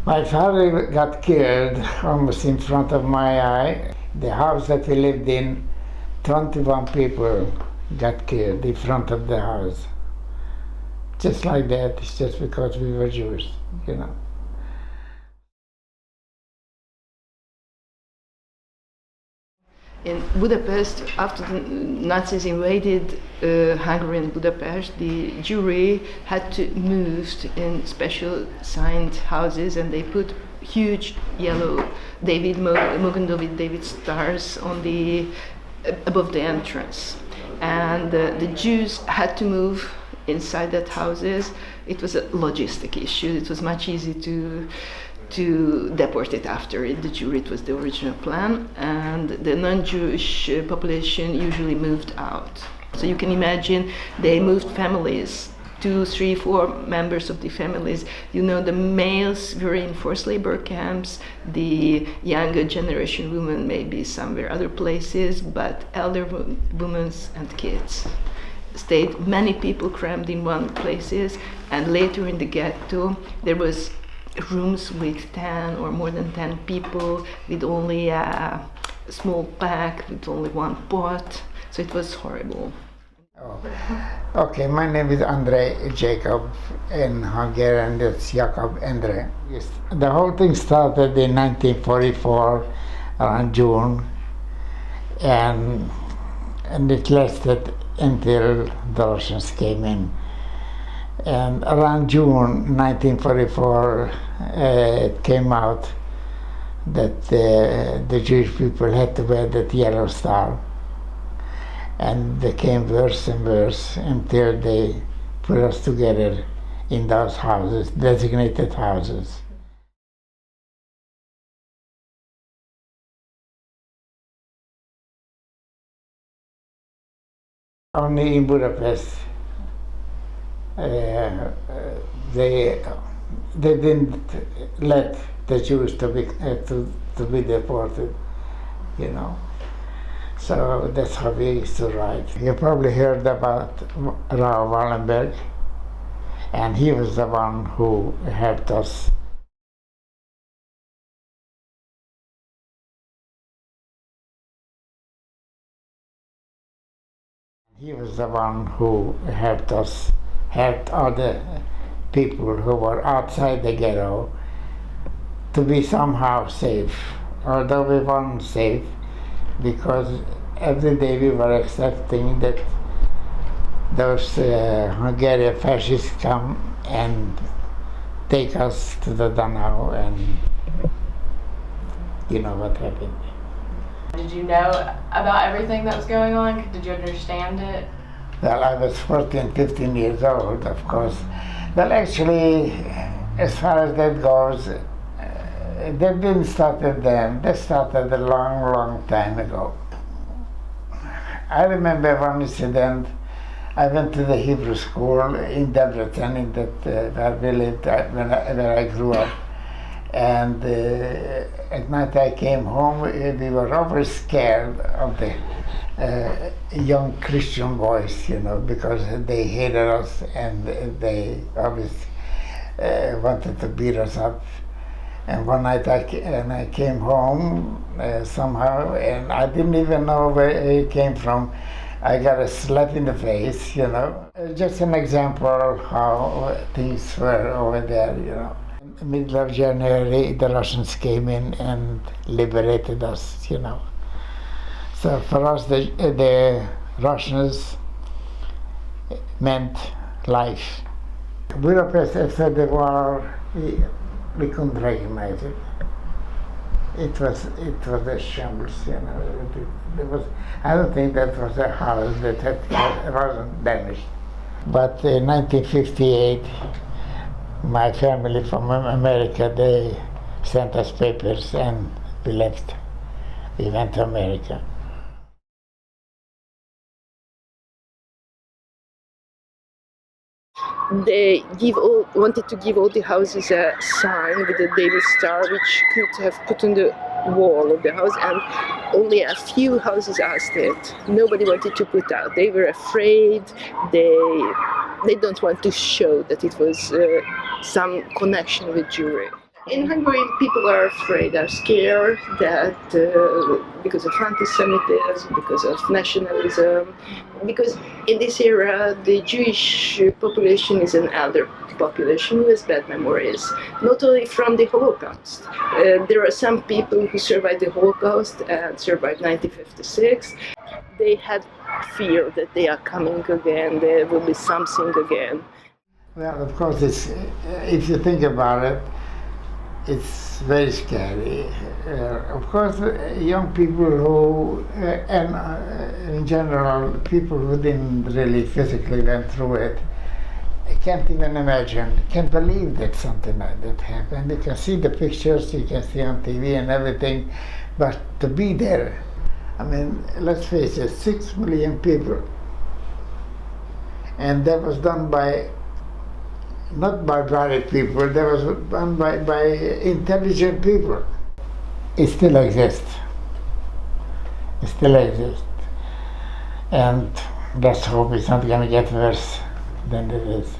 My father got killed almost in front of my eye. The house that we lived in, 21 people got killed in front of the house. Just like that, it's just because we were Jews, you know. In Budapest, after the Nazis invaded Hungary and Budapest, the Jewry had to move in special signed houses, and they put huge yellow Mogen David stars on the above the entrance, and the Jews had to move inside that houses. It was a logistic issue. It was much easier to deport it after it. The Jewry, it was the original plan, and the non-Jewish population usually moved out. So you can imagine they moved families, 2, 3, 4 members of the families. You know, the males were in forced labor camps, the younger generation women maybe somewhere other places, but elder women and kids stayed, many people crammed in one places, and later in the ghetto there was rooms with 10 or more than 10 people with only a small pack, with only one pot, so it was horrible. Oh. Okay, my name is Andrei Jacob. In Hungarian it's Jakob Endre. Yes. The whole thing started in 1944 around June, and it lasted until the Russians came in. And around June 1944, it came out that the Jewish people had to wear that yellow star. And it became worse and worse until they put us together in those houses, designated houses. Only in Budapest. They didn't let the Jews to be deported, you know. So that's how we used to write. You probably heard about Raoul Wallenberg, and he was the one who helped us. He was the one who helped us, helped other people who were outside the ghetto to be somehow safe, although we weren't safe, because every day we were accepting that those Hungarian fascists come and take us to the Danau, and you know what happened. Did you know about everything that was going on? Did you understand it? Well, I was 14, 15 years old, of course. Well, actually, as far as that goes, they didn't start then. They started a long, long time ago. I remember one incident. I went to the Hebrew school in Debrecen, in that where we lived, where I grew up. And at night I came home. We were always scared of the young Christian boys, you know, because they hated us and they always wanted to beat us up. And one night I came home somehow, and I didn't even know where it came from. I got a slap in the face, you know. Just an example how things were over there, you know. In the middle of January, the Russians came in and liberated us, you know. So for us, the Russians meant life. Budapest, after the war, we couldn't recognize it. It was a shambles, you know. I don't think that was a house that wasn't damaged. But in 1958, my family from America, they sent us papers and we left. We went to America. They wanted to give all the houses a sign with a David star, which could have put on the wall of the house, and only a few houses asked it. Nobody wanted to put out. They were afraid. They don't want to show that it was some connection with Jewry. In Hungary, people are afraid, are scared that because of anti-Semitism, because of nationalism, because in this era the Jewish population is an elder population who has bad memories, not only from the Holocaust. There are some people who survived the Holocaust and survived 1956. They had fear that they are coming again, there will be something again. Well, of course, if you think about it, it's very scary. Of course, young people who, and in general, people who didn't really physically went through it, can't even imagine, can't believe that something like that happened. You can see the pictures, you can see on TV and everything, but to be there, I mean, let's face it, 6 million people. And that was done by not by barbaric people, that was done by intelligent people. It still exists. It still exists. And let's hope it's not going to get worse than it is.